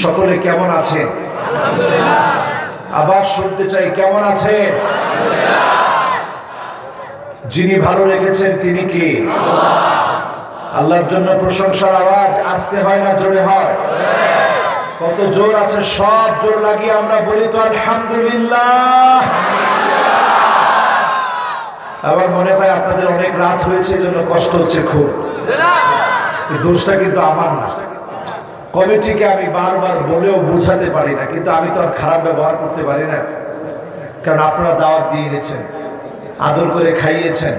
সকলে কেমন আছেন? আবার শুনতে চাই, কেমন আছেন? যিনি ভালো রেখেছেন তিনি কি? আল্লাহর জন্য প্রশংসার আওয়াজ আসতে হয় না জোরে হয়? কত জোর আছে, সব জোর লাগিয়ে আমরা বলি তো আলহামদুলিল্লাহ। আবার মনে হয় আপনাদের অনেক রাত হয়েছে, এজন্য কষ্ট হচ্ছে খুব। এই দোষটা কিন্তু আমার না, কমিটিকে আমি বারবার বলেও বোঝাতে পারি না, কিন্তু আমি তো আর খারাপ ব্যবহার করতে পারি না, কারণ আপনারা দাওয়াত দিয়ে এনেছেন, আদর করে খাইয়েছেন।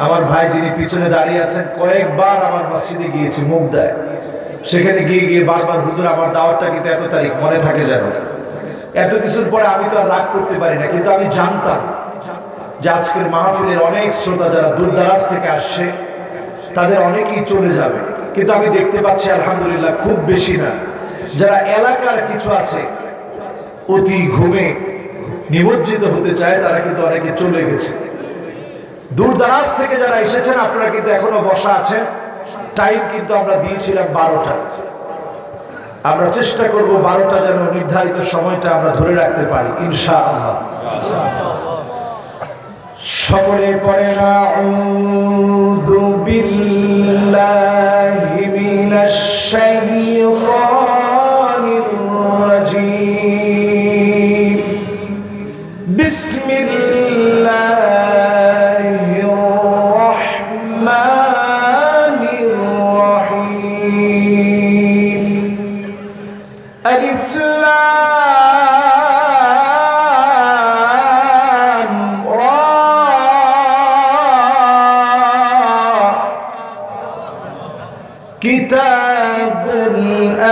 আমার ভাই যিনি পিছনে দাঁড়িয়ে আছেন, কয়েকবার আমার মসজিদে গিয়েছি মুখ দেয়, সেখানে গিয়ে গিয়ে বারবার হুজুর আমার দাওয়াতটা কিন্তু এত তারিখ মনে থাকে যেন। এত কিছুর পরে আমি তো আর রাগ করতে পারি না, কিন্তু আমি জানতাম যে আজকের মাহফিলের অনেক শ্রোতা যারা দূর দারাজ থেকে আসছে তাদের অনেকেই চলে যাবে, কিন্তু আমি দেখতে পাচ্ছি আলহামদুলিল্লাহ খুব বেশি না। যারা এলাকার কিছু আছে অতি ঘুমে নিমজ্জিত হতে চায় তারা কিন্তু অনেকে চলে গেছে। দূর দারাজ থেকে যারা এসেছেন আপনারা কিন্তু এখনো বসা আছেন। টাইম কিন্তু আমরা দিয়েছিলাম 12টা, আমরা চেষ্টা করব 12টা যেন নির্ধারিত সময়টা আমরা ধরে রাখতে পারি ইনশাআল্লাহ। সকলে পড়েন আউযু বিল্লাহি মিনাশ শাইতানির রাজীম। বিসমিল্লাহির রাহমানির রাহিম। আলিফ লাম রা। কিতাবুন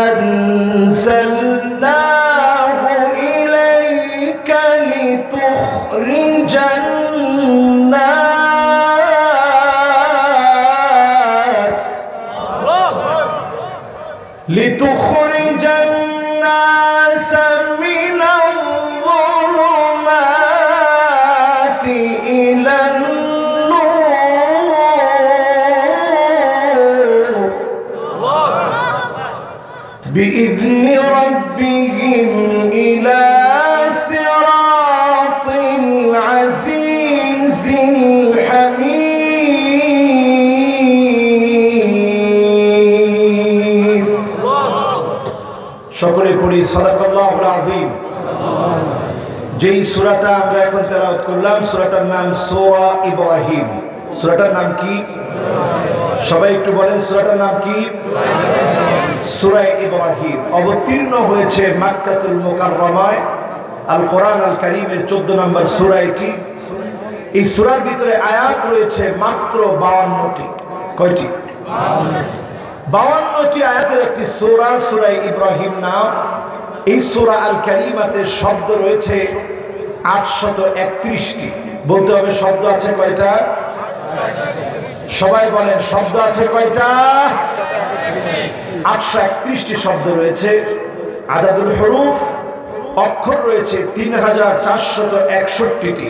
আনজালনাহু ইলাইকা লিতুখরিজান নাস মিনাল যুলুমাতি ইলান بإذن ربهم إلى صراط العزيز الحميد। সকলে পড়ি সাদাকাল্লাহুল আযীম। যেই সূরাটা আমরা এখন তেলাওয়াত করলাম সূরাটার নাম সূরা ইব্রাহিম। সূরাটার নাম কি? সবাই একটু বলেন সূরাটার নাম কি? সূরা ইব্রাহিম। অবতীর্ণ হয়েছে মক্কাতুল মুকাররমায়, আল কোরআন আল কারীমের 14 নম্বর সূরা এটি। এই সূরার ভিতরে আয়াত রয়েছে মাত্র 52টি। কয়টি? 52টি আয়াতের একটি সূরা সূরা ইব্রাহিম নাম। এই সূরা আল কারীমাতে শব্দ রয়েছে 831টি। বলতে হবে শব্দ আছে কয়টা? সবাই বলেন শব্দ আছে কয়টা? 831টি শব্দ রয়েছে। আদাদুল হুরুফ অক্ষর রয়েছে 3461টি।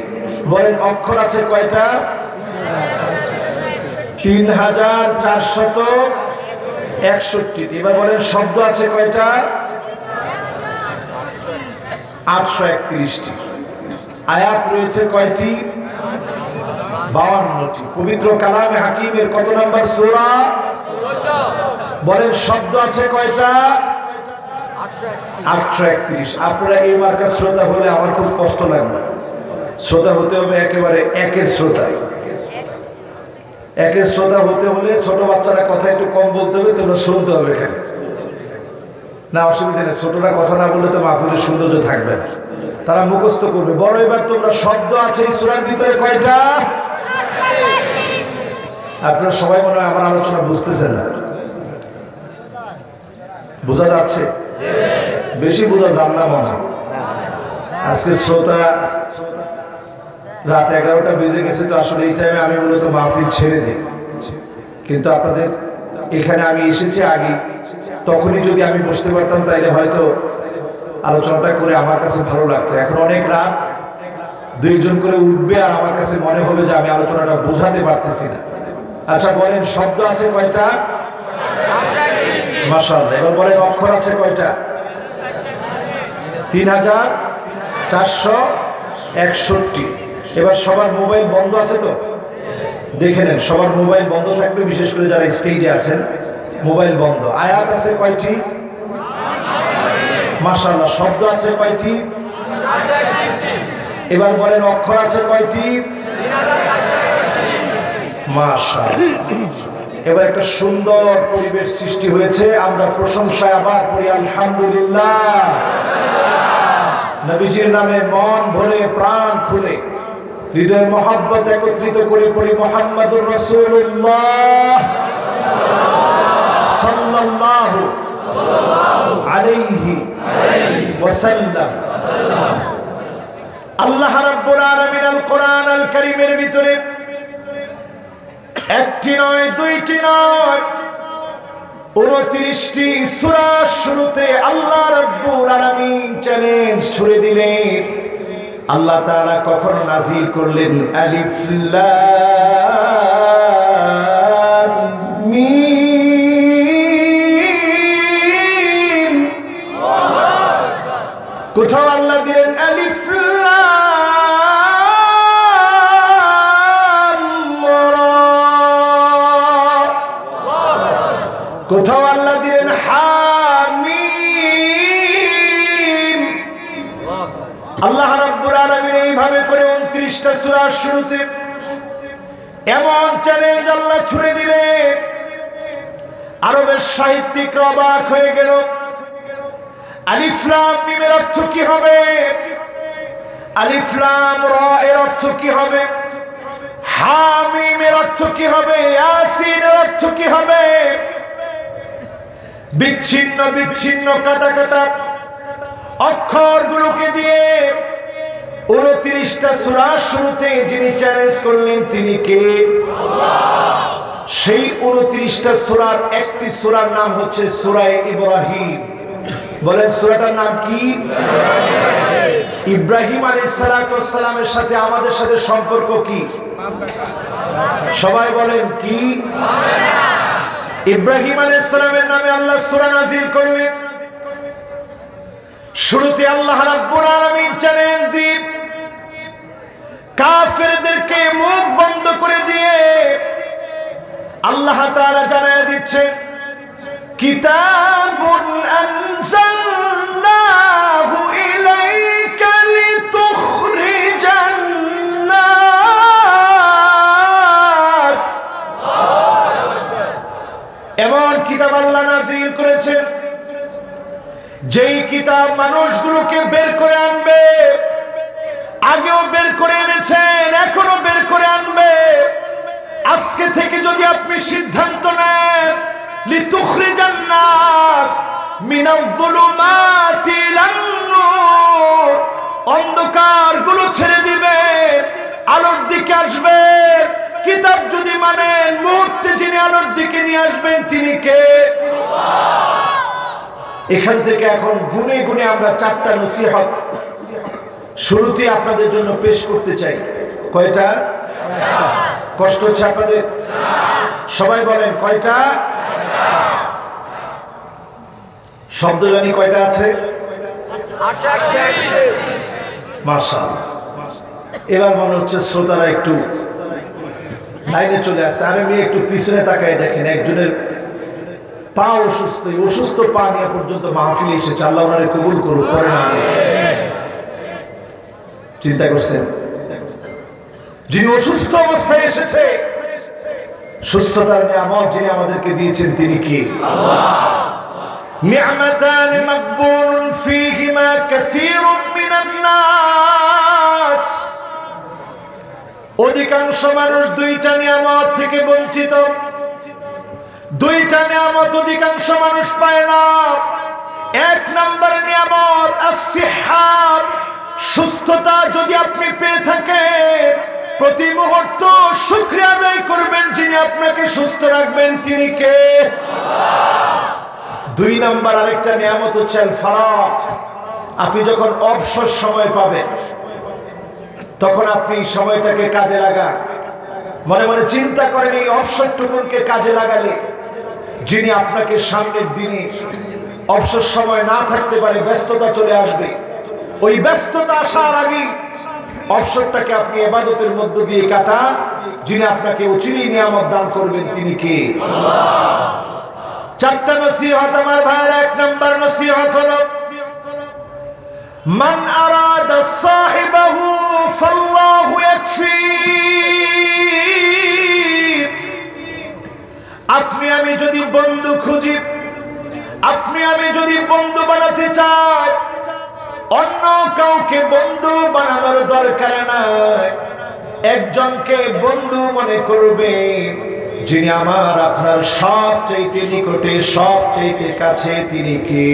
বলেন অক্ষর আছে কয়টা? 3461টি। এবার বলেন শব্দ আছে কয়টা? 831টি। আয়াত রয়েছে কয়টি? 52টি। পবিত্র কালামে হাকিমের কত নম্বর সূরা? বলেন শব্দ আছে কয়টা? 831। আপনারা এই মার্কার শ্রোতা হলে আমার খুব কষ্ট লাগবে। শ্রোতা হতে হবে একেবারে একের শ্রোতা। একের শ্রোতা হতে হলে ছোট বাচ্চারা কথা একটু কম বলতে হবে, তোমরা শুনতে হবে এখানে। না অসুবিধা নেই, ছোটরা কথা না বললে তো মাহফিলের সৌন্দর্য থাকবে না, তারা মুখস্থ করবে। বড় এবার তোমরা শব্দ আছে এই সূরার ভিতরে কয়টা? আপনারা সবাই মনে হয় আমার আলোচনা বুঝতেছেন না। বোঝা যাচ্ছে? বেশি বোঝা যান না মনে হয়। আজকে শ্রোতা রাত 11টা বেজে গেছে, তো আসলে এই টাইমে আমি মূলত মাহফিল ছেড়ে দিই, কিন্তু আপনাদের এখানে আমি এসেছি আগে, তখনই যদি আমি বসতে পারতাম তাইলে হয়তো আলোচনাটা করে আমার কাছে ভালো লাগতো। এখন অনেক রাত, 2 জন করে উঠবে আর আমার কাছে মনে হবে যে আমি আলোচনাটা বোঝাতে পারতেছি না। আচ্ছা বলেন শব্দ আছে কয়টা? মাশাআল্লাহ। এবার বলেন অক্ষর আছে কয়টা? 3461। এবার সবার মোবাইল বন্ধ আছে তো? দেখে নেন, সবার মোবাইল বন্ধ থাকবে, বিশেষ করে যারা স্টেজে আছেন মোবাইল বন্ধ। আয়াত আছে কয়টি? মাশাআল্লাহ। শব্দ আছে কয়টি? এবার বলেন অক্ষর আছে কয়টি? মাশাআল্লাহ। এবার একটা সুন্দর পরিবেশ সৃষ্টি হয়েছে। আমরা প্রশংসায় আবার পড়ি আলহামদুলিল্লাহ। নবীজির নামে মন ভরে প্রাণ খুলে হৃদয় মহব্বত একত্রিত করে পড়ি মুহাম্মাদুর রাসূলুল্লাহ সাল্লাল্লাহু আলাইহি ওয়াসাল্লাম। আল্লাহ রাব্বুল আলামিন আল কোরআন আল কারীমের ভিতরে একটি নয়, দুইটি নয়, 29টি সূরা শুরুতে আল্লাহ রাব্বুল আলামিন চ্যালেঞ্জ ছুড়ে দিলেন। আল্লাহ তাআলা কখনো নাজিল করলেন আলিফ লাম মিম, কোথাও আল্লাহ দিলেন আলিফ লাম রা, কোথাও আল্লাহ দিলেন হামিম। আল্লাহ রাব্বুল আলামিন এইভাবে করে 29টা সূরার শুরুতে এমন চ্যালেঞ্জ আল্লাহ ছুড়ে দিলেন, আরবের সাহিত্যিকরা অবাক হয়ে গেল। আলিফ লাম মিমের অর্থ কি হবে? আলিফ লাম রা এর অর্থ কি হবে? হামিমের অর্থ কি হবে? ইয়াসিনের অর্থ কি হবে? বিচ্ছিন্ন বিচ্ছিন্ন কাটা কাটা অক্ষরগুলোকে দিয়ে 29টা সূরা শুরুতে যিনি চ্যালেঞ্জ করলেন তিনি কে? আল্লাহ। সেই 29টা সূরার একটি সূরার নাম হচ্ছে সূরা ইব্রাহিম। বলেন সূরাটার নাম কি? ইব্রাহিম আলাইহিস সালাতু ওয়াস সালামের সাথে আমাদের সাথে সম্পর্ক কি? সবাই বলেন কি? ইব্রাহিম আলাইহিস সালামের নামে আল্লাহ সূরা নাযিল করলেন। শুরুতে আল্লাহ রাব্বুল আলামিন চ্যালেঞ্জ দিন কাফেরদেরকে মুখ বন্ধ করে দিয়ে আল্লাহ তাআলা জানায় দিচ্ছেন কিতাবুন আনজালনাহু ইলাইকা লিতুখরিজান নাস। এমন কিতাব আল্লাহ নাযিল করেছেন যেই কিতাব মানুষগুলোকে বের করে আনবে, আগেও বের করে এনেছেন, এখনো বের করে আনবে। আজকে থেকে যদি আপনি সিদ্ধান্ত নেন লিতুখরিজান নাস মিনাজ-যুলুমাতি ইলান নূর, অন্ধকারগুলো ছেড়ে দিবে, আলোর দিকে আসবে। কিতাব যদি মানেন, মুহূর্তে যিনি আলোর দিকে নিয়ে আসবেন তিনি কে? আল্লাহ। এখান থেকে এখন গুনে গুনে আমরা 4টা নসিহত শুরুতে আপনাদের জন্য পেশ করতে চাই। কয়টা? কষ্ট হচ্ছে আপনাদের? সবাই বলেন কয়টা? শব্দ জানি কয়টা আছে? মাশাআল্লাহ। এবার মনে হচ্ছে শ্রোতারা একটু লাইনে চলে আসছে। আর আমি একটু পিছনে তাকায় দেখেন, একজনের পা অসুস্থ, অসুস্থ পা নিয়ে পর্যন্ত মাহফিলে এসেছে। আল্লাহ ওনারে কবুল করুক। করে না চিন্তা করছেন? যিনি অসুস্থ অবস্থায় এসেছে, সুস্থতার নিয়ামত যিনি আমাদেরকে দিয়েছেন তিনি কি? আল্লাহ। নি'মাতান মাকবুনুন ফীহিমা কাসীরুম মিনান নাস, অধিকাংশ মানুষ 2টা নিয়ামত থেকে বঞ্চিত। 2টা নিয়ামত অধিকাংশ মানুষ পায় না। 1 নম্বর নিয়ামত আস-সিহ্হা, সুস্থতা যদি আপনি পেয়ে থাকেন প্রতি মুহূর্ত শুকরিয়া আদায় করবেন যিনি আপনাকে সুস্থ রাখবেন তিনি কে? আল্লাহ। 2 নম্বর আরেকটা নিয়ামত হচ্ছে আল-ফারাগ, আপনি যখন অবসর সময় পাবেন তখন আপনি সময়টাকে কাজে লাগান। মনে মনে চিন্তা করেন এই অবসরটুকুনকে কাজে লাগালে যিনি আপনাকে সামনের দিনে অবসর সময় না থাকতে পারে, ব্যস্ততা চলে আসবে, ওই ব্যস্ততা আসার আগে অবসরটাকে আপনি ইবাদতের মধ্য দিয়ে কাটান। যিনি আপনাকে অচিরেই নিয়ামত দান করবেন তিনি কে? চারটা নসিহত আমার ভাইরা। এক নম্বর নসিহত হলো মান আরাদা সাহিবাহু ফাল্লাহু ইয়াকফি। আপনি আমি যদি বন্ধু খুঁজি, আপনি আমি যদি বন্ধু বানাতে চাই, অন্য কাউকে বন্ধু বানানোর দরকার নাই। একজনকে বন্ধু মনে করবেন যিনি আমার আপনার সবচাইতে নিকটে, সবচাইতে কাছে, তিনি কে?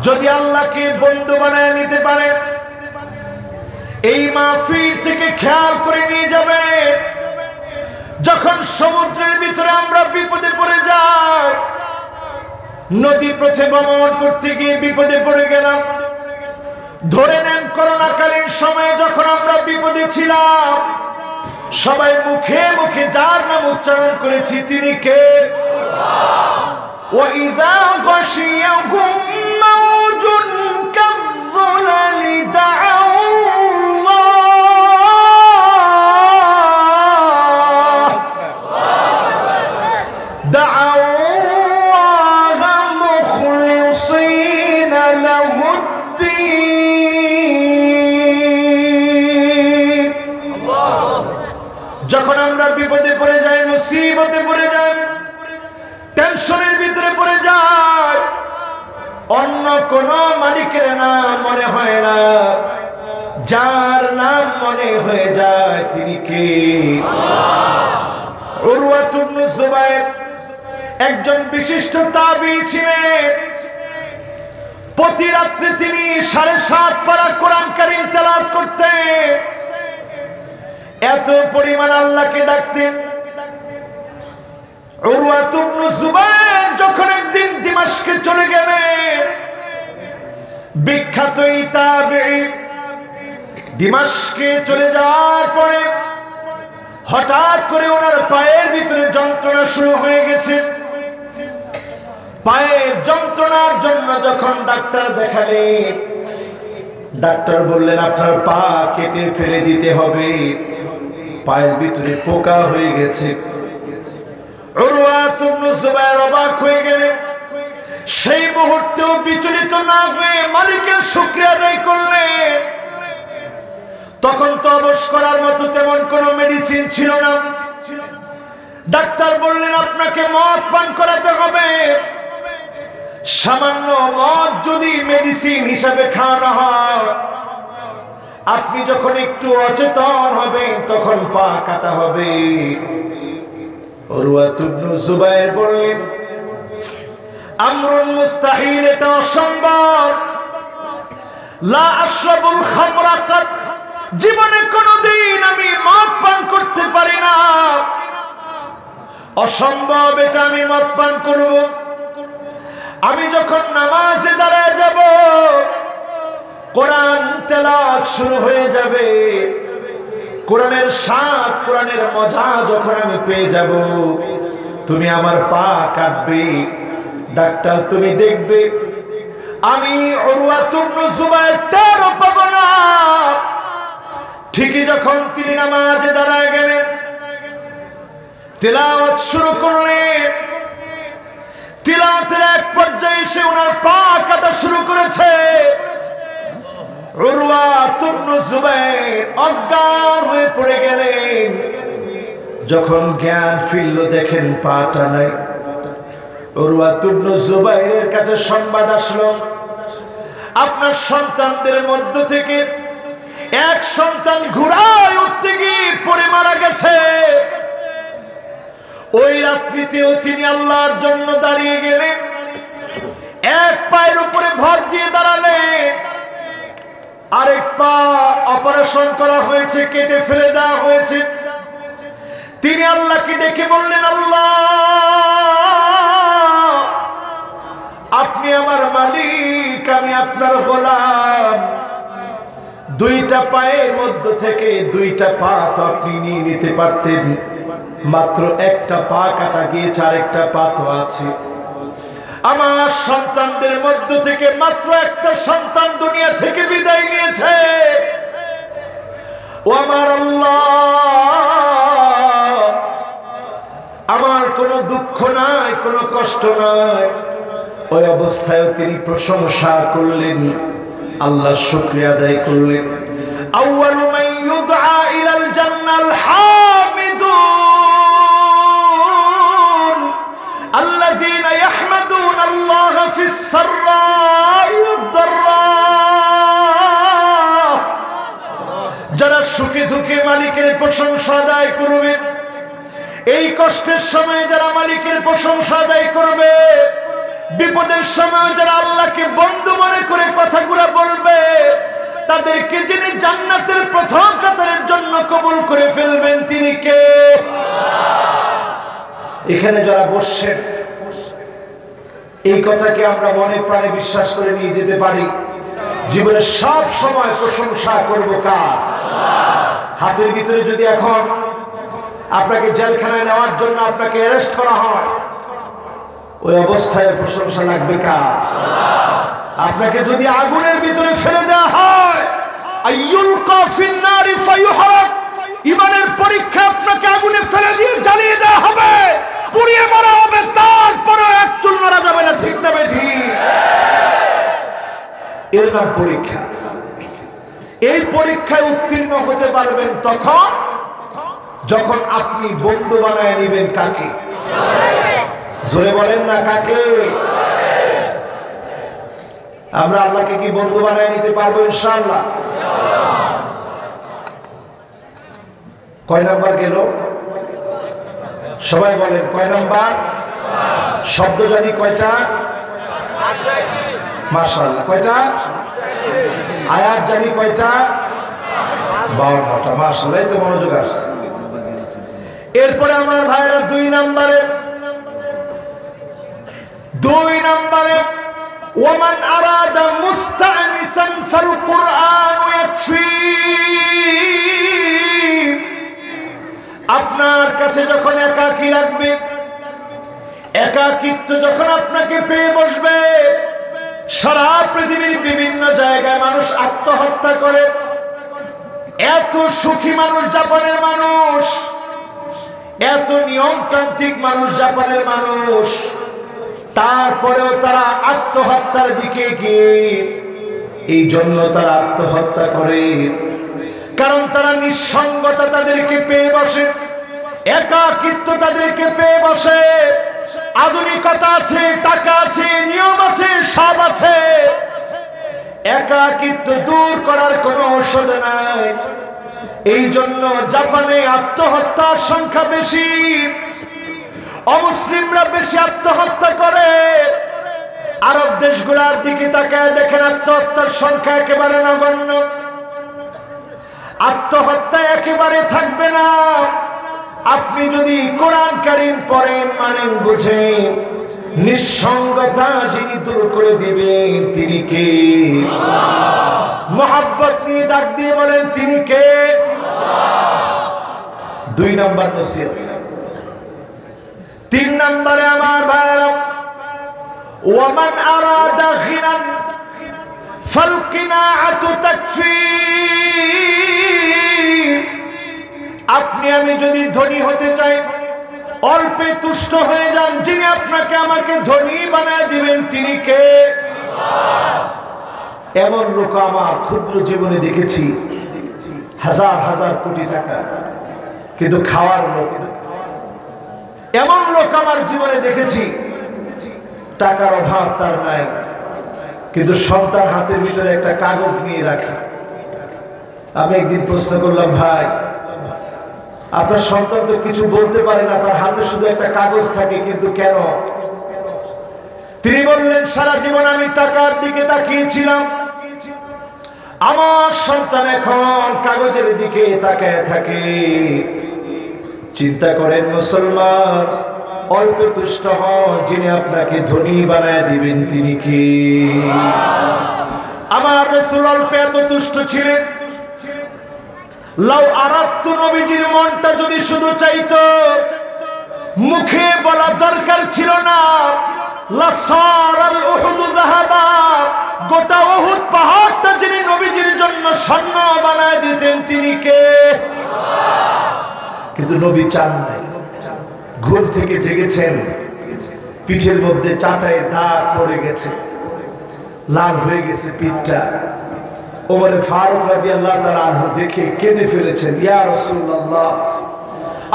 যদি আল্লাহকে বন্ধু বানায় নিতে পারেন, এই মাহফিল থেকে খেয়াল করে নিয়ে যাবে, যখন সমুদ্রের ভিতরে আমরা বিপদে পড়ে যাই, নদী পথে ভ্রমণ করতে গিয়ে বিপদে পড়ে গেলাম, ধরে নেন করোনাকালীন সময়ে যখন আমরা বিপদে ছিলাম, সবাই মুখে মুখে যার নাম উচ্চারণ করেছি তিনি কে? وَإِذَا غَشِيَهُم مَّوْجٌ كَالظُّلَلِ دَعَوُا اللَّهَ مُخْلِصِينَ لَهُ الدِّينَ। যখন আমরা বিপদে পড়ে যাই, মুসিবতে পড়ে যাই, টেনশনের ভিতরে পড়ে যায়, অন্য কোন মালিকের নাম মনে হয় না, যার নাম মনে হয়ে যায় তিনি কে? উরওয়া ইবনে যুবাইর একজন বিশিষ্ট তাবী ছিলেন। প্রতি রাত্রে তিনি 7.5 পারা কোরআন কারীম তেলাওয়াত করতেন, এত পরিমাণ আল্লাহকে ডাকতেন। উরওয়া ইবনে যুবাইর যখন একদিন দিমাশকে চলে গেলেন, বিখ্যাত এই তাবেঈ দিমাশকে চলে যাওয়ার পরে হঠাৎ করে ওনার পায়ের ভিতরে যন্ত্রণা শুরু হয়ে গেছে। পায়ের যন্ত্রণার জন্য যখন ডাক্তার দেখালেন, ডাক্তার বললেন আপনার পা কেটে ফেলে দিতে হবে, পায়ের ভিতরে পোকা হয়ে গেছে। উরওয়া ইবনে যুবাইর অবাক হয়ে গেলেন। সেই মুহূর্তেও বিচলিত না হয়ে মালিকের শুকরিয়া আদায় করলেন। তখন তো অবশ করার মতো তেমন কোনো মেডিসিন ছিল না। ডাক্তার বললেন আপনাকে মদ পান করাতে হবে। সামান্য মদ যদি মেডিসিন হিসাবে খাওয়ানো হয়, আপনি যখন একটু অচেতন হবেন তখন পা কাটা হবে। উরওয়া ইবনে যুবাইর বললেন আমরুন মুস্তাহিল, এটা অসম্ভব। লা আশরাবুল খামরা কাত, জীবনে কোনদিন আমি মদ পান করতে পারি না, অসম্ভব এটা আমি মদ পান করব। আমি যখন নামাজে দাঁড়ায় যাব, কোরআন তেলাওয়াত শুরু হয়ে যাবে, কোরআনের স্বাদ, কোরআনের মজা যখন আমি পেয়ে যাব, তুমি আমার পা কাটবে। ডাক্তার তুমি দেখবে আমি উরওয়া ইবনে যুবাইর টেরও পাবো না। ঠিকই যখন তিনি নামাজে দাঁড়ায় গেলেন, তিলাওয়াত শুরু করলেন, তিলাওয়াতের এক পর্যায়ে এসে ওনার পা কাটা শুরু করেছে। উরওয়া ইবনে যুবাইর অজ্ঞান হয়ে পড়ে গেলেন। যখন জ্ঞান ফিরল দেখেন পাটা নাই। উরওয়া ইবনে যুবাইরের কাছে সংবাদ আসলো, আপনার সন্তানদের মধ্য থেকে এক সন্তান ঘোড়ায় উঠতে গিয়ে পড়ে মারা গেছে। ওই রাত্রিতেও তিনি আল্লাহর জন্য দাঁড়িয়ে গেলেন, এক পায়ের উপরে ভর দিয়ে দাঁড়ালেন, আরেক পা অপারেশন করা হয়েছে, কেটে ফেলে দেওয়া হয়েছে। তিনি আল্লাহকে ডেকে বললেন আল্লাহ আপনি আমার মালিক, আমি আপনার গোলাম। দুইটা পায়ের মধ্য থেকে দুইটা পা তো আপনি নিয়ে নিতে পারতেন, মাত্র একটা পা কাটা গিয়েছে, আরেকটা পা তো আছে। আমার সন্তানদের মধ্য থেকে মাত্র একটা সন্তান দুনিয়া থেকে বিদায় নিয়েছে। ও আমার আল্লাহ, আমার কোনো দুঃখ নাই, কোনো কষ্ট নাই। ওই অবস্থায় তিনি প্রশংসা করলেন, আল্লাহর শুকরিয়া আদায় করলেন। আউয়ালু মান ইউদআ ইলাল জান্নাল হামিদুন আল্লাযীনা ইয়াহমাদুনা আল্লাহা ফিস সাররাই ওয়াদ দাররা। যারা সুখে দুঃখে মালিকের প্রশংসা আদায় করবে, এই কষ্টের সময় যারা মালিকের প্রশংসা আদায় করবে, বিপদের সময় যারা আল্লাহকে বন্ধু মনে করে কথাগুলো বলবে, তাদেরকে যিনি জান্নাতের প্রথম কাতারের জন্য কবুল করে ফেলবেন তিনি কে? এখানে যারা বসছেন, এই কথাকে আমরা মনে প্রাণে বিশ্বাস করে নিয়ে যেতে পারি। জীবনের সব সময় প্রশংসা করব কার? হাতের ভিতরে যদি এখন আপনাকে জেলখানায় নেওয়ার জন্য আপনাকে অ্যারেস্ট করা হয়, ওই অবস্থায় প্রশংসা লাগবে কার? আপনাকে যদি আগুনের ভিতরে ফেলে দেওয়া হয়, আইয়ুলকা ফিন্নারি ফায়ুহারাক, ঈমানের পরীক্ষা আপনাকে আগুনে ফেলে দিয়ে জ্বালিয়ে দেওয়া হবে, পুড়িয়ে মারা হবে, তারপরে এক চুল মারা যাবে না। ঠিক না বেঠি? এর নাম পরীক্ষা। এই পরীক্ষায় উত্তীর্ণ হতে পারবেন তখন যখন আপনি বন্ধু বানায় নেবেন কাকে? জোরে বলেন না, কাকে? আমরা আল্লাহকে কি বন্ধু বানায় নিতে পারবো ইনশাআল্লাহ? কয় নাম্বার গেল? সবাই বলেন কয় নাম্বার? শব্দ জানি কয়টা? মাশাআল্লাহ। কয়টা? আয়াত জানি কয়টা? 52টা। মাশাআল্লাহ, এই তো মনোযোগ আছে। এরপরে আমার ভাইরা দুই নাম্বারে ওয়ামান আরাদা মুস্তানিসান ফাল কুরআন ইয়াকফি। আপনার কাছে যখন একাকী লাগবে, একাকিত্ব যখন আপনাকে পেয়ে বসবে, সারা পৃথিবীর বিভিন্ন জায়গায় মানুষ আত্মহত্যা করে। এত সুখী মানুষ জাপানের মানুষ, এত নিয়মতান্ত্রিক মানুষ জাপানের মানুষ, তারপরেও তারা আত্মহত্যার দিকে গিয়ে, এই জন্য তারা আত্মহত্যা করে কারণ তারা নিঃসঙ্গতা তাদেরকে পেয়ে বসে, একাকিত্ব তাদেরকে পেয়ে বসে। আধুনিকতা আছে, টাকা আছে, নিয়ম আছে, সব আছে, একাকিত্ব দূর করার কোনো ঔষধ নাই। এই জন্য জাপানে আত্মহত্যার সংখ্যা বেশি, অমুসলিমরা বেশি আত্মহত্যা করে। আরব দেশগুলোর দিকে তাকায় দেখেন, আত্মহত্যার সংখ্যা একেবারে নগণ্য। আত্মহত্যা একেবারে থাকবে না আপনি যদি কোরআন কারীম পড়েন, মানেন, বুঝেন। নিঃসঙ্গতা যিনি দূর করে দিবেন তিনি কে? মোহাব্বত নিয়ে ডাক দিয়ে বলেন তিনি কে? দুই নাম্বার নসিহত। তিন নাম্বারে আমার ভাইরা, ওয়ামান আরাদা গিনান ফাল কিনাআতু তাকফি। আপনি আমি যদি ধনী হতে চাই, অল্পে তুষ্ট হয়ে যান, যিনি আপনাকে আমাকে ধনী বানায় দিবেন তিনি কে? এমন লোক আমার ক্ষুদ্র জীবনে দেখেছি, হাজার হাজার কোটি টাকা, কিন্তু খাওয়ার লোক না। এমন লোক আমার জীবনে দেখেছি, টাকার অভাব তার নাই, কিন্তু সন্তান হাতের ভিতরে একটা কাগজ নিয়ে রাখে। আমি একদিন প্রশ্ন করলাম, ভাই আপনার সন্তান তো কিছু বলতে পারে না, তার হাতে শুধু একটা কাগজ থাকে, কিন্তু কেন? তিনি বললেন, সারা জীবন আমি টাকার দিকে তাকিয়েছিলাম, আমার সন্তান এখন কাগজের দিকে তাকায় থাকে। চিন্তা করেন মুসলমান, অল্প তুষ্ট হন, যিনি আপনাকে ধনী বানায় দিবেন তিনি কি? আমার রাসূল অল্প এত তুষ্ট ছিলেন। লাউ আরাদতু, নবীজির মনটা যদি শুধু চাইতো, মুখে বলা দরকার ছিল না, লাসারাল উহুদ যাহাবা, গোটা উহুদ পাহাড়টা যিনি নবীজির জন্য স্বর্ণ বানায় দিতেন তিনি কে? কিন্তু নবী চান নাই। ঘুম থেকে জেগেছেন, পিঠের মধ্যে চাটায় দাগ পড়ে গেছে, লাল হয়ে গেছে পিঠটা। ওমরে ফারুক রাদিয়াল্লাহু তাআলা আনহু দেখে কেঁদে ফেলেছেন, ইয়া রাসূলুল্লাহ,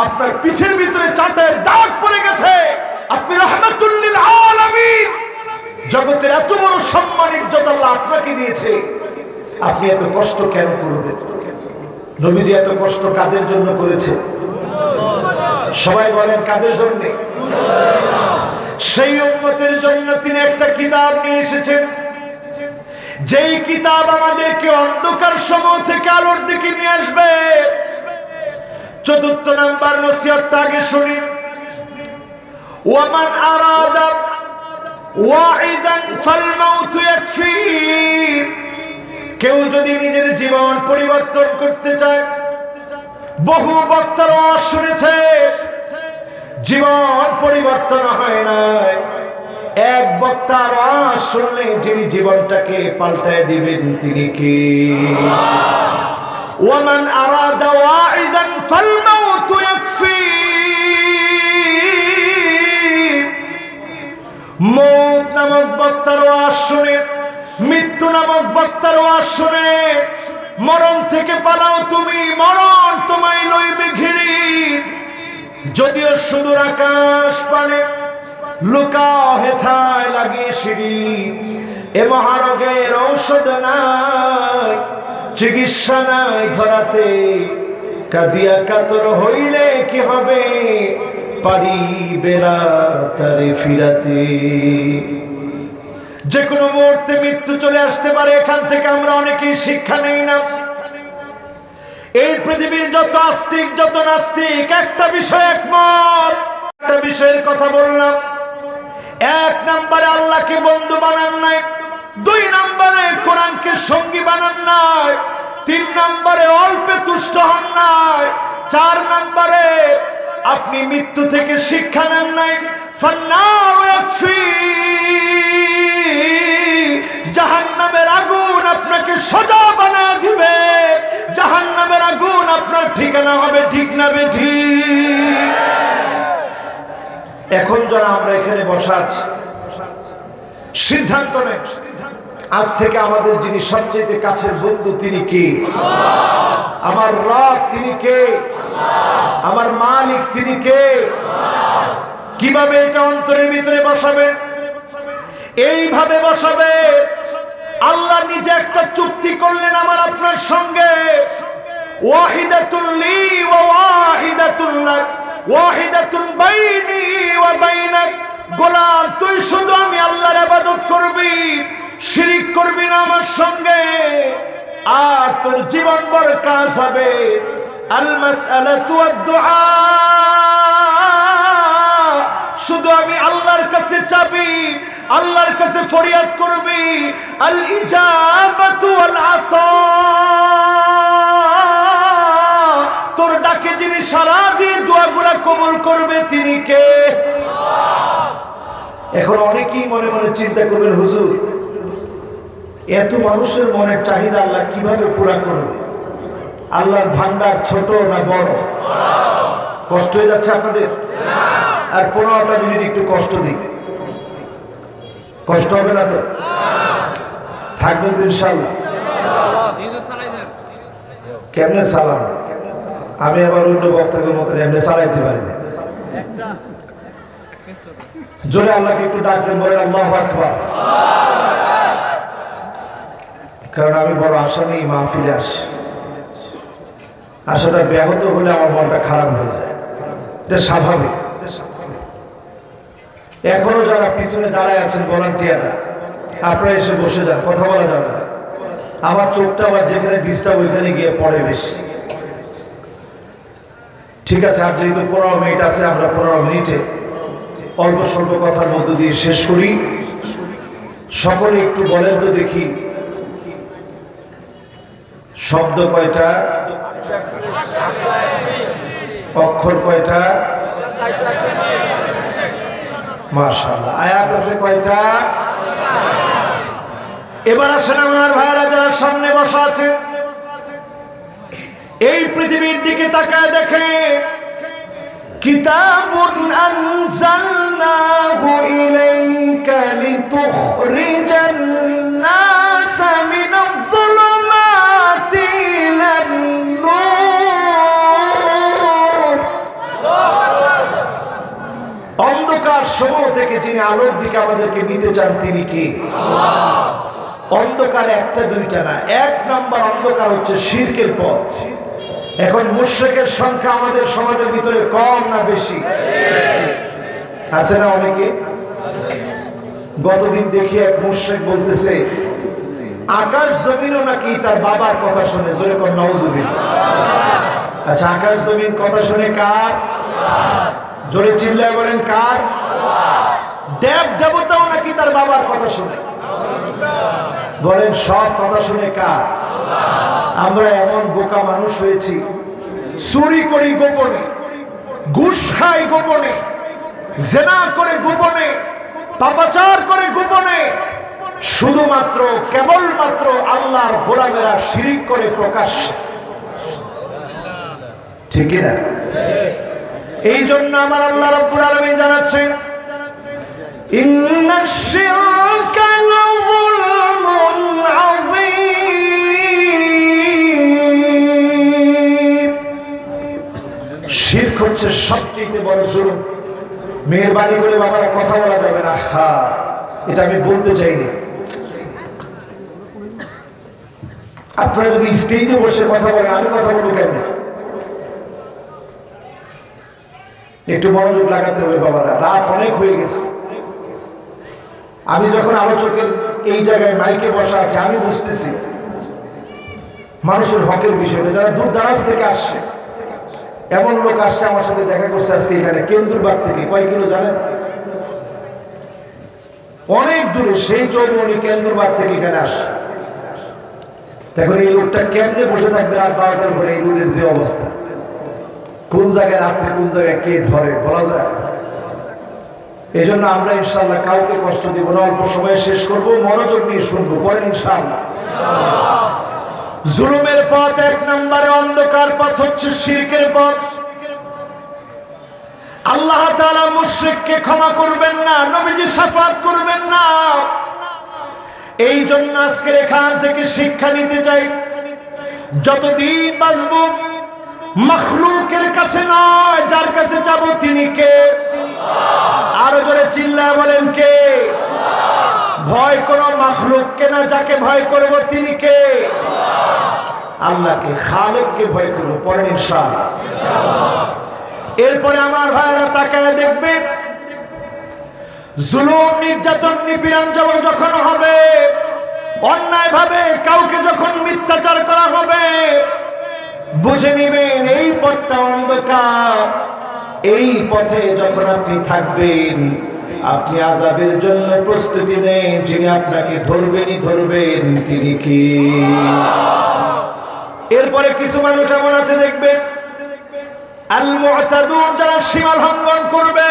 আপনার পিঠের ভিতরে চাটায় দাগ পড়ে গেছে, আপনি রাহমাতুল লিল আলামিন, জগতের এত বড় সম্মান ইজ্জত আল্লাহ আপনাকে দিয়েছে, আপনি এত কষ্ট কেন করবেন? নবীজি এত কষ্ট কাদের জন্য করেছে? সবাই বলেন কাদের জন্য? সেই উম্মতের জন্য তিনি একটা কিতাব নিয়ে এসেছেন, যেই কিতাব আমাদেরকে অন্ধকার সমূহ থেকে আলোর দিকে নিয়ে আসবে। চতুর্থ নাম্বার নসিহতটা আগে শুনি। ওয়ামান আরাদা ওয়াইদান ফাল মাউতু ইয়াকফি, কেউ যদি নিজের জীবন পরিবর্তন করতে চায়, বহু বক্তার ওয়াজ শুনেছে, জীবন পরিবর্তন হয় না। এক বক্তার ওয়াজ শুনলে যিনি জীবনটাকে পাল্টায় দিবেন তিনি কে? ওয়ামান আরাদা ওয়াইদান ফাল মাউতু ইয়াকফি, মৌত নামক বক্তার ওয়াজ শুনে, মৃত্যু নামক বক্তার ওয়াজ শুনে মরণ থেকে পালাও তুমি, মরণ তোমায় লইবে ঘিরি। যদিও সুদূর আকাশ পানে লুকাও হেথায় লাগিয়ে সিঁড়ি, এ মহারোগের ঔষধ নাই, চিকিৎসা নাই ধরাতে, কাঁদিয়া কাতর হইলে কি হবে, পারিবে না তারে ফিরাতে। যে কোনো মুহূর্তে মৃত্যু চলে আসতে পারে, এখান থেকে আমরা অনেকেই শিক্ষা নেই না। এই পৃথিবীর যত আস্তিক যত নাস্তিক একটা বিষয় একমত, একটা বিষয়ের কথা বললাম। এক নম্বরে আল্লাহকে বন্ধু বানান নাই, দুই নম্বরে কোরআনকে সঙ্গী বানান নাই, তিন নম্বরে অল্পে তুষ্ট হন নাই, চার নম্বরে আপনি মৃত্যু থেকে শিক্ষা নেন নাই। জাহান্নামের আগুন আপনাকে সোজা বানায় দিবে, জাহান্নামের আগুন আপনার ঠিকানা হবে, ঠিক না বেঠিক? এখন যারা আমরা এখানে বসা আছি, সিদ্ধান্ত নেন আজ থেকে আমাদের যিনি সবচেয়ে কাছের বন্ধু তিনি কে? আমার রব তিনি কে? আমার মালিক তিনি কে? কিভাবে এটা অন্তরের ভিতরে বসাবে? এইভাবে বসাবে, আল্লাহ নিজে একটা চুক্তি করলেন আমার আপনার সঙ্গে, ওয়াহিদাতুল লি ওয়া ওয়াহিদাতুল লাক ওয়াহিদাতুন বাইনি ওয়া বাইনাক। গোলাম তুই শুধু আমি আল্লাহর ইবাদত করবি, শিরিক করবি না আমার সঙ্গে, আর তোর জীবন ভর কাজ হবে আল মাসআলাতু ওয়াদ দুআ। শুধু আমি আল্লাহর কাছে চাবি, আল্লাহর কাছে ফরিয়াদ করবি, আল ইজাবাতু ওয়াল আতা। তোর ডাকে যিনি সাড়া দিয়ে দোয়াগুলা কবুল করবে তিনি কে? এখন অনেকেই মনে মনে চিন্তা করবেন, হুজুর এত মানুষের মনের চাহিদা আল্লাহ কিভাবে পুরা করবে? আল্লাহর ভান্ডার ছোট না বড়? কষ্ট হয়ে যাচ্ছে আপনাদের? আর 15টা মিনিট একটু কষ্ট দিই, কষ্ট হবে না তো? থাকবেন তো ইনশাআল্লাহ? কেমনে সালাম? আমি আবার অন্য বক্তব্যের মতো এমনি চালাইতে পারি না। জোরে আল্লাহকে একটু ডাকতেন, বলেন আল্লাহু আকবার। কারণ আমি বড় আশা নিয়ে মাহফিলে আসি, আশাটা ব্যাহত হলে আমার মনটা খারাপ হয়ে যায়, এটা স্বাভাবিক। এখনো যারা পিছনে দাঁড়ায় আছেন ভলান্টিয়াররা, আপনারা এসে বসে যান, কথা বলা যাবে না। আমার চোখটা আবার যেখানে ডিস্টার্ব ওইখানে গিয়ে পড়ে বেশি। ঠিক আছে, আর যেহেতু 15 মিনিট আছে, আমরা 15 মিনিটে অল্প স্বল্প কথার মধ্য দিয়ে শেষ করি। সকলে একটু বলেন তো দেখি, শব্দ কয়টা, অক্ষর কয়টা? মাশাআল্লাহ। আয়াত আছে কয়টা? এবার আসেন আমার ভাইরা যারা সামনে বসা আছে, এই পৃথিবীর দিকে তাকায় দেখে কিতাবুন আনজালনাহু ইলাইকা লিতুখরিজান নাস মিনাজ যুলুমাতি ইলান নূর। অন্ধকার সমূহ থেকে যিনি আলোর দিকে আমাদেরকে নিতে চান তিনি কি? আল্লাহ। অন্ধকার একটা দুইটা না, এক নাম্বার অন্ধকার হচ্ছে শিরকের পথ। এখন মুশরিকের সংখ্যা আমাদের সমাজের ভিতরে কম না বেশি? আছে না অনেকে? গতদিন দেখি এক মুশরিক বলতেছে আকাশ জমিনও নাকি তার বাবার কথা শুনে। জোরে কোন নাউজুবিল্লাহ। আচ্ছা, আকাশ জমিন কথা শুনে কার? জোরে চিল্লায় বলেন কার? দেব দেবতাও নাকি তার বাবার কথা শুনে। বলেন সব কথা শুনে কার? আমরা এমন বোকা মানুষ হয়েছি, চুরি করি গোপনে, ঘুষ খাই গোপনে, জেনা করে গোপনে, পাপাচার করে গোপনে, শুধুমাত্র কেবলমাত্র আল্লাহর গোলামেরা শিরিক করে প্রকাশ্যে। ঠিক না? এই জন্য আমার আল্লাহ রাব্বুল আলামিন জানাচ্ছেন ইন্নাশ শিরকা লাযুলমুন আযীম। শিরক হচ্ছে সবচেয়ে বড় জুলুম। মেহেরবানি করে বাবারা কথা বলা যাবে না। হ্যাঁ, এটা আমি বলতে চাইনি। আপনারা যদি স্টেজে বসে কথা বলেন, আমি কথা বলবো কেমন? একটু মনোযোগ লাগাতে হবে বাবারা, রাত অনেক হয়ে গেছে। আমি যখন আলোচকের এই জায়গায় মাইকে বসা আছে, আমি বুঝতেছি মানুষের হকের বিষয়টা। যারা দূর দারাজ থেকে আসছে, এমন লোক আসছে আমার সাথে দেখা করছে আজকে এখানে কেন্দুরবাগ থেকে। কয় কিলো জানেন? অনেক দূরে, সেই চৌমনি কেন্দুরবাগ থেকে এখানে আসছে। দেখুন এই লোকটা কেমনে বসে থাকবে রাত 12টার পরে? এই রোডের যে অবস্থা, কোন জায়গায় রাত্রে কোন জায়গায় কে ধরে বলা যায়। এই জন্য আমরা ইনশাআল্লাহ কাউকে কষ্ট দিব না, অল্প সময়ে শেষ করব, মনোযোগ নিয়ে শুনবো, পরেন ইনশাআল্লাহ। জুলুমের পথ এক নম্বরে, অন্ধকার পথ হচ্ছে শিরকের পথ। আল্লাহ তাআলা মুশরিককে ক্ষমা করবেন না, নবীজি শাফাত করবেন না। এই জন্য আজকে এখান থেকে শিক্ষা নিতে চাই, যতদিন বাঁচব মখলুকের কাছে নয়, যার কাছে যাব তিনি কে? আরো জোরে চিল্লায় বলেন কে? ভয় কোন মখলুককে না, যাকে ভয় করব তিনি কে? আল্লাহকে, খালেককে ভয় করব। পরে ইনশাআল্লাহ। এরপরে আমার ভাইরা তাকায় দেখবে, জুলুম নির্যাতন নিপীড়ন যখন হবে, অন্যায় ভাবে কাউকে যখন মিথ্যাচার করা হবে, বুঝে নিবেন এই পথটা অন্ধকার। এই পথে যখন আপনি থাকবেন, আপনি আযাবের জন্য প্রস্তুতি নেন। যিনি আপনাকে ধরবেন তিনি কি? এরপরে কিছু মানুষ এমন আছে দেখবেন, আল মু'তাদুন, যারা সীমা লঙ্ঘন করবে,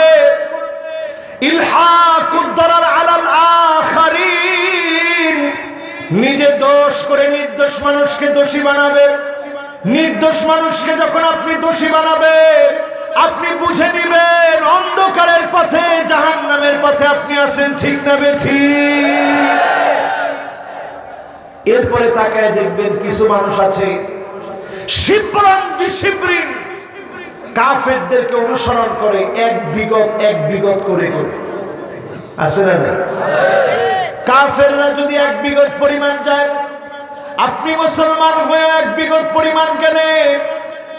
ইলহাকুদ দারার আলাল আখারিন, নিজে দোষ করে নির্দোষ মানুষকে দোষী বানাবে। নির্দোষ মানুষকে যখন আপনি দোষী বানাবে, আপনি বুঝে নিবেন অন্ধকারের পথে, জাহান্নামের পথে আপনি আছেন। ঠিক না বেঠিক? এরপরে তাকায় দেখবেন কিছু মানুষ আছে শিবরান বিশিবরিন, কাফেরদেরকে অনুসরণ করে এক বিগত করে করে। আছে না? কাফেররা যদি এক বিগত পরিমাণ যায়, আপনি মুসলমান হয়ে এক বিগত পরিমাণ গেলে,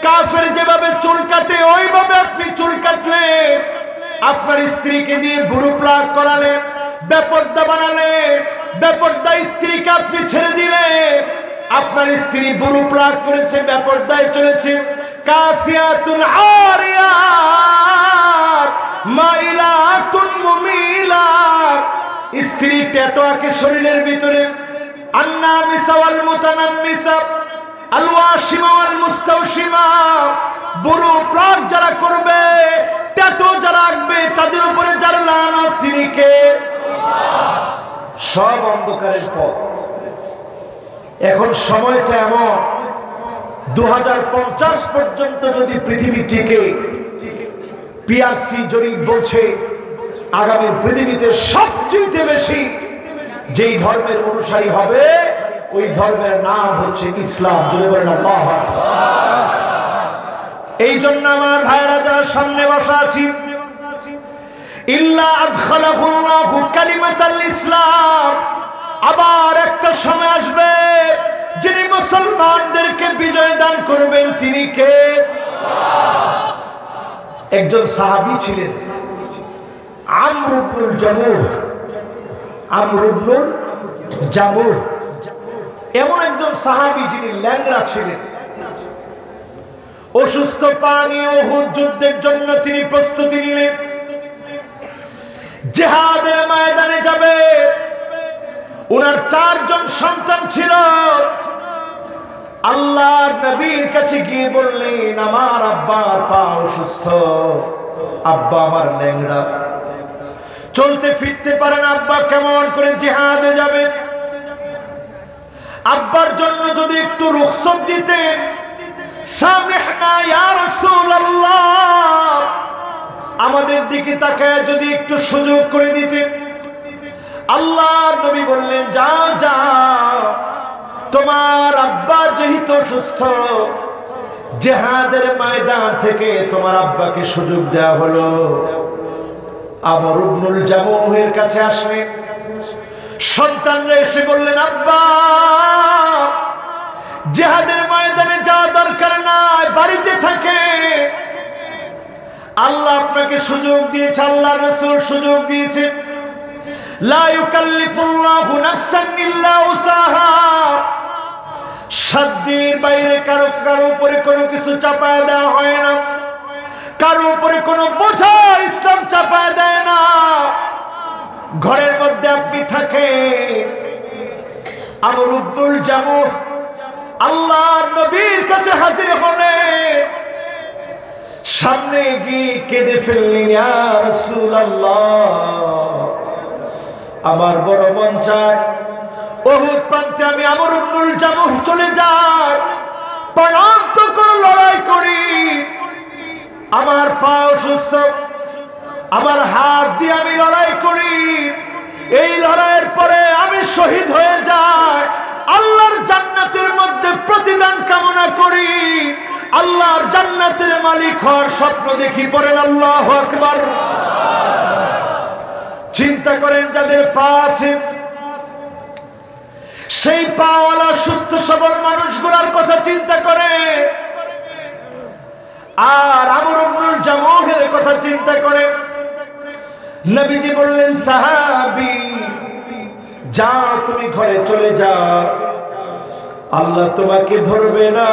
কাফের যেভাবে চুল কাটে ওইভাবে আপনি চুল কাটলে, আপনার স্ত্রীকে দিয়ে বুড়ো প্লাগ করালে, বেপর্দা বানালে, বেপর্দা স্ত্রীকে আপনি ছেড়ে দিলে, আপনার স্ত্রী বুড়ো প্লাগ করেছে, বেপর্দায় চলেছে, কাসিয়াতুন আরিয়াত মাইলাতুন মুমিলাত, স্ত্রী ট্যাটু আঁকে শরীরের ভিতরে, আন্নামিসা ওয়াল মুতানাম্মিসা, আল ওয়াশিমা ওয়াল মুস্তাওশিমা, বুড়ো প্লাগ যারা করবে, ট্যাটু যারা আঁকবে, তাদের উপরে যার লানত সব অন্ধকারের পথ। এখন সময়টা এমন, 2050 পর্যন্ত যদি পৃথিবী টিকে, পিআরসি জরিপ বলছে আগামী পৃথিবীতে সবচেয়ে বেশি যেই ধর্মের অনুসারী হবে ওই ধর্মের নাম হচ্ছে ইসলাম। জোরে বলেন আল্লাহু আকবার। এই জন্য আমার ভাইরা যারা সামনে বসা আছি, ইল্লা আদখালাহুল্লাহু কালিমাতাল ইসলাম, আবার একটা সময় আসবে যিনি মুসলমানদেরকে বিজয় দান করবেন, তিনি কে? একজন সাহাবী ছিলেন আমর ইবনুল জামুহ। আমর ইবনুল জামুহ এমন একজন সাহাবী যিনি ল্যাংড়া ছিলেন। অসুস্থ পা নিয়ে উহুদ যুদ্ধের জন্য তিনি প্রস্তুতি নিলেন, জিহাদের ময়দানে যাবে। ওনার 4 জন সন্তান ছিল। আল্লাহর নবীর কাছে গিয়ে বললেন, আমার আব্বার পা অসুস্থ, আব্বা আমার ল্যাংড়া, চলতে ফিরতে পারে না, আব্বা কেমন করে জিহাদে যাবে? আব্বার জন্য যদি একটু রুখসত দিতেন, সামিহনা ইয়া রাসূলুল্লাহ, আমাদের দিকে তাকায় যদি একটু সুযোগ করে দিতেন। আল্লাহর নবী বললেন, যাও যাও, তোমার আব্বা যেহেতু সুস্থ, জিহাদের ময়দান থেকে তোমার আব্বাকে সুযোগ দেওয়া হলো। আমর ইবনুল জামুহের কাছে আসলেন, সন্তানরা এসে বললেন, আব্বা জিহাদের ময়দানে যাওয়া দরকার নাই, বাড়িতে থাকে। আল্লাহ আপনাকে সুযোগ দিয়েছে, আল্লাহ রাসূল সুযোগ দিয়েছে। লা ইউকাল্লিফুল্লাহু নাফসান ইল্লা উসাহা, সাধ্যের বাইরে কারো উপরে কোনো কিছু চাপায় দেওয়া হয় না, কারো উপরে কোনো বোঝা ইসলাম চাপায় দেয় না। ঘরের মধ্যে আপনি থাকেন। আমর ইবনুল জামুহ আল্লাহর নবীর কাছে হাজির হলে সামনে গিয়ে কেঁদে ফেললেন, ইয়া রাসূলুল্লাহ, আমার বড় মন চায় উহুদ প্রান্তে আমি আমর ইবনুল জামুহ চলে যাই, প্রাণান্ত করে লড়াই করি। আমার পা অসুস্থ, আমার হাত দিয়ে আমি লড়াই করি। এই লড়াইয়ের পরে আমি শহীদ হয়ে যাই, আল্লাহর জান্নাতের মধ্যে প্রতিদান কামনা করি, আল্লাহর জান্নাতের মালিক হওয়ার স্বপ্ন দেখি। পড়েন আল্লাহু আকবার। চিন্তা করেন, যাদের পা আছে সেই পাওয়ালা সুস্থ সবল মানুষগুলোর কথা চিন্তা করে, আর আমর ইবনুল জামুহের কথা চিন্তা করে। নবীজি বললেন, সাহাবী যাও, তুমি ঘরে চলে যাও, আল্লাহ তোমাকে ধরবে না।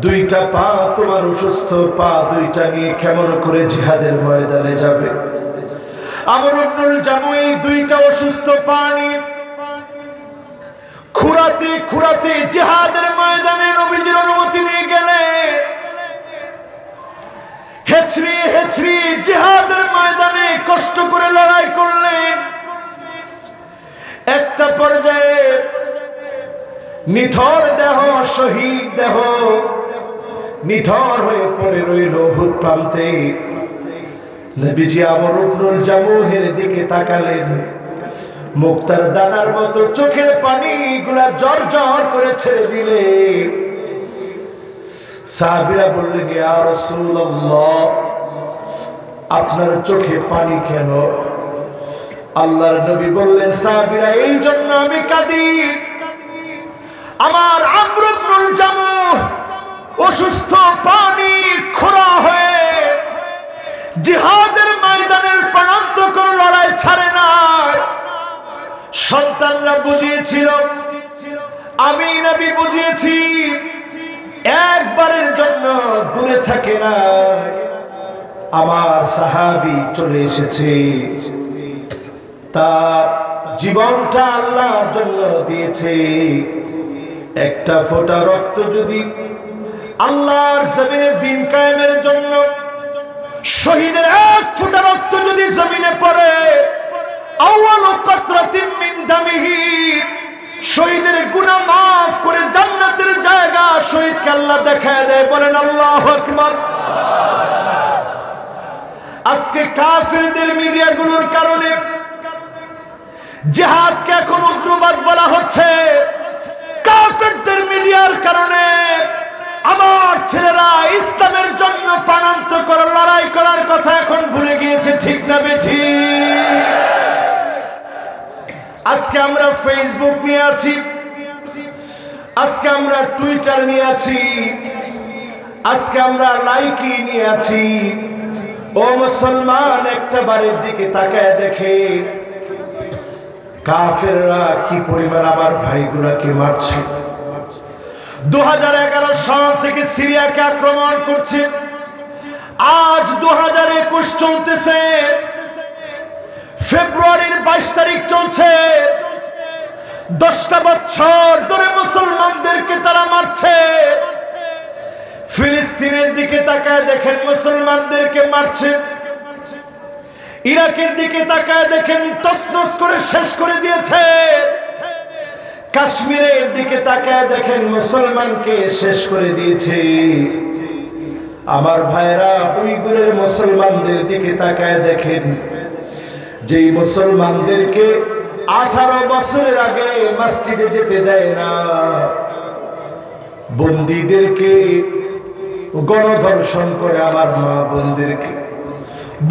2টা পা তোমার অসুস্থ পা, 2টা নিয়ে কেমন করে জিহাদের ময়দানে যাবে? আমর ইবনুল জামুহ এই 2টা অসুস্থ পা নিয়ে খুরাতে খুরাতে জিহাদের ময়দানে নবীজির অনুমতি নিয়ে গেলে, হেছড়ি হেছড়ি জিহাদের ময়দানে কষ্ট করে লড়াই করলেন। একটা পর্যায়ে নিথর দেহ, শহীদ দেহ নিথর হয়ে পড়ে রইল উহুদ প্রান্তে। নবীজি আমর ইবনুল জামুহের দিকে তাকালেন, মুক্তার দানার মতো চোখের পানিগুলা জর জর করে ছেড়ে দিলে। সাহাবীরা বললেন, ইয়া রাসূলুল্লাহ, আপনার চোখে পানি কেন? আল্লাহর নবী বললেন, সাহাবীরা এই জন্য আমি কাঁদি, আমার আমর ইবনুল জামুহ অসুস্থ, পানি খোঁড়া হয়ে জিহাদের ময়দানের প্রাণান্ত করে লড়াই ছাড়ে না। সন্তানরা বুঝিয়েছিল, আমি নবী বুঝিয়েছি, একবারের জন্য দূরে থাকে না। আমার সাহাবী চলে এসেছে, তার জীবনটা আল্লাহর জন্য দিয়েছে। একটা ফোঁটা রক্ত যদি আল্লাহর জমিনে দিন কায়েমের জন্য, শহীদের এক ফোঁটা রক্ত যদি জমিনে পড়ে, আউয়ালু কাতরাতিন মিন দামিহি, শহীদের গুনাহ মাফ করে জান্নাতের জায়গা শহীদকে আল্লাহ দেখায় দেয়। বলেন আল্লাহু আকবার। আজকে কাফেরদের মিডিয়াগুলোর কারণে জিহাদকে এখন উগ্রবাদ বলা হচ্ছে। কাফেরদের মিডিয়ার কারণে আমার ছেলেরা ইসলামের জন্য প্রাণান্ত করে লড়াই করার কথা এখন ভুলে গিয়েছে। ঠিক না বেঠিক? আজকে আমরা ফেসবুক নিয়ে আছি, আজকে আমরা টুইটার নিয়ে আছি, আজকে আমরা লাইকি নিয়ে আছি। ও মুসলমান, একটা বাড়ির দিকে তাকায় দেখে কাফেররা কি পরিমাণ আমার ভাইগুলাকে মারছে। 2011 সাল থেকে সিরিয়াকে আক্রমণ করছে, আজ 2021 চলতেছে, ফেব্রুয়ারির 22 তারিখ চলছে। 10টা বছর ধরে মুসলমানদেরকে তারা মারছে। ফিলিস্তিনের দিকে তাকায় দেখেন মুসলমানদেরকে মারছে। ইরাকের দিকে তাকায় দেখেন তছনছ করে শেষ করে দিয়েছে। কাশ্মীরের দিকে তাকায় দেখেন মুসলমানকে শেষ করে দিয়েছে। আমার ভাইরা, উইগুরের মুসলমানদের দিকে তাকায় দেখেন, যেই মুসলমানদেরকে 18 বছরের আগে মসজিদে যেতে দেয় না, বন্দীদেরকে গণধর্ষণ করে আমার মা বোনদেরকে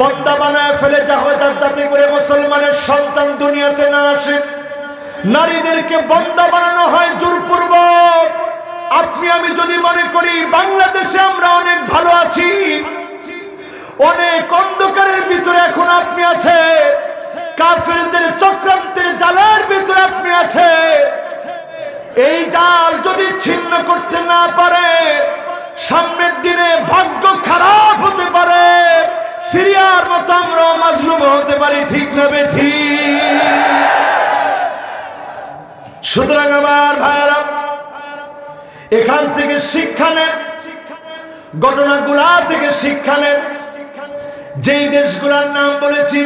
বন্দা বানায় ফেলে যাতে করে মুসলমানের সন্তান দুনিয়াতে না আসে। নারীদেরকে বন্দা বানানো হয় জোরপূর্বক। আপনি আমি যদি মনে করি বাংলাদেশে আমরা অনেক ভালো আছি, অনেক অন্ধকারের ভিতরে এখন আপনি আছে, কাফেরদের চক্রান্তের জালের ভিতরে আপনি আছে। এই জাল যদি ছিন্ন করতে না পারে, সামনের দিনে ভাগ্য খারাপ হতে পারে। সিরিয়ার মতো আমরা মাজলুম হতে পারি। ঠিক না বেঠিক? সুতরাং আমার ভাইরা, এখান থেকে শিক্ষা নেন, ঘটনাগুলা থেকে শিক্ষা নেন। যেই দেশগুলোর নাম বলেছি,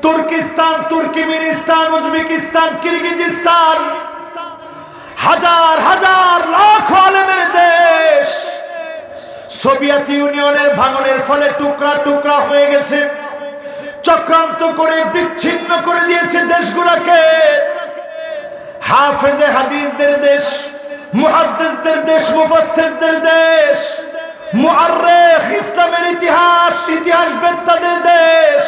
তুর্কিস্তান, তুর্কমেনিস্তান, উজবেকিস্তান, কিরগিজস্তান, হাজার হাজার লাখ আলেমের দেশ। সোভিয়েত ইউনিয়নের ভাঙনের ফলে টুকরা টুকরা হয়ে গেছে, চক্রান্ত করে বিচ্ছিন্ন করে দিয়েছে দেশগুলোকে। হাফেজে হাদিসদের দেশ, মুহাদ্দিসদের দেশ, মুফাসসিরদের দেশ, মুআররিখ, ইসলামের ইতিহাসবেত্তাদের দেশ।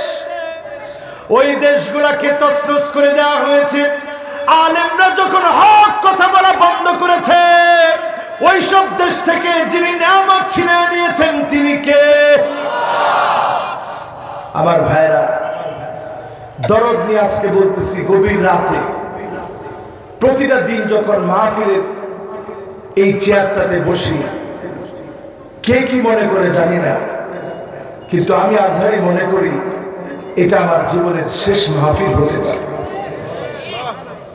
ওই দেশগুলোকে তছনছ করে দেওয়া হয়েছে। আলেমরা যখন হক কথা বলা বন্ধ করেছে, ওই সব দেশ থেকে যিনি নিয়ামত ছিনিয়ে নিয়েছেন তিনি কে? আমার ভাইরা, দরদ নিয়ে আজকে বলতেছি, গভীর রাতে প্রতিটা দিন যখন মাহফিলের এই চেয়ারটাতে বসি, কে কি মনে করে জানি না, কিন্তু আমি আজহারি মনে করি এটা আমার জীবনের শেষ মাহফিল হতে পারে।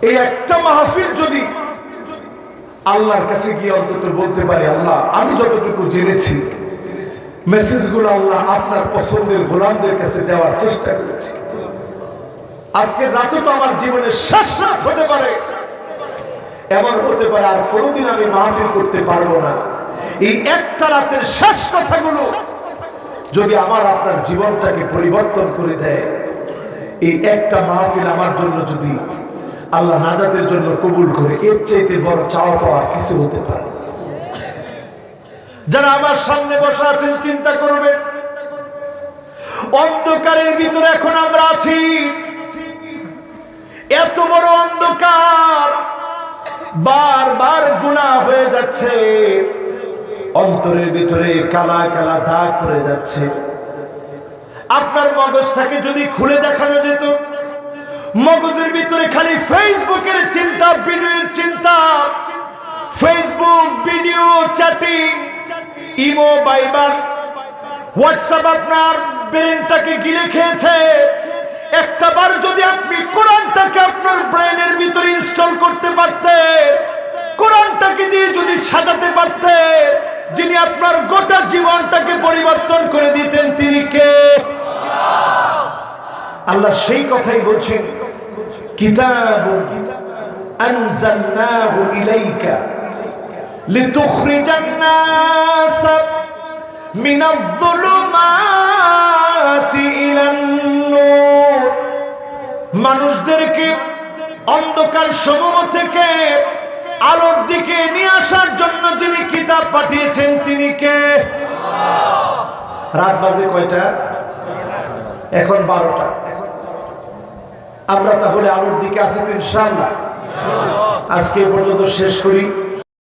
এই একটা মাহফিল যদি আল্লাহর কাছে গিয়ে অন্তত বলতে পারি, আল্লাহ আমি যতটুকু জেনেছি মেসেজগুলো আল্লাহ আপনার পছন্দের গোলামদের কাছে দেওয়ার চেষ্টা করেছি, আজকের রাতে তো আমার জীবনের শেষ রাত হতে পারে। এমন হতে পারে আর কোনোদিন আমি মাহফিল করতে পারবো না। এই একটা রাতের শেষ কথাগুলো যদি আমার আপনার জীবনটাকে পরিবর্তন করে দেয়, এই একটা মাহফিল আমার জন্য যদি আল্লাহ নাজাতের জন্য কবুল করে, এর চাইতে বড় চাওয়া পাওয়ার কিছু হতে পারে। যারা আমার সামনে বসে আছেন চিন্তা করবেন, অন্ধকারের ভিতরে এখন আমরা আছি। এত বড় অন্ধকার, বারবার গুনাহ হয়ে যাচ্ছে, অন্তরের ভিতরে কালা কালা দাগ পড়ে যাচ্ছে। আপনার মগজটাকে যদি খুলে দেখানো যেত, মগজের ভিতরে খালি ফেসবুকের চিন্তা, ভিডিওর চিন্তা, Facebook video chatting, Imo, Viber, WhatsApp আপনার ব্রেনটাকে গিলে খেয়েছে। একটা বার যদি আপনি কোরআনটাকে আপনার ব্রেনের ভিতরে ইনস্টল করতে পারতেন, কোরআনটাকে দিয়ে যদি সাজাতে পারতেন, যিনি আপনার গোটা জীবনটাকে পরিবর্তন করে দিতেন তিনি কে? আল্লাহ সেই কথাই বলছেন, কিতাবুন আনজালনাহু ইলাইকা লিতুখরিজান নাস মিনায-যুলুমাতি ইলান-নূর। মানুষদেরকে অন্ধকার সমূহ থেকে আলোর দিকে নিয়ে আসার জন্য যিনি কিতাব পাঠিয়েছেন তিনি কে? রাত বাজে কয়টা? এখন 12টা। আমরা তাহলে আলোর দিকে আছি তো ইনশাআল্লাহ। আজকে পর্যন্ত শেষ করি।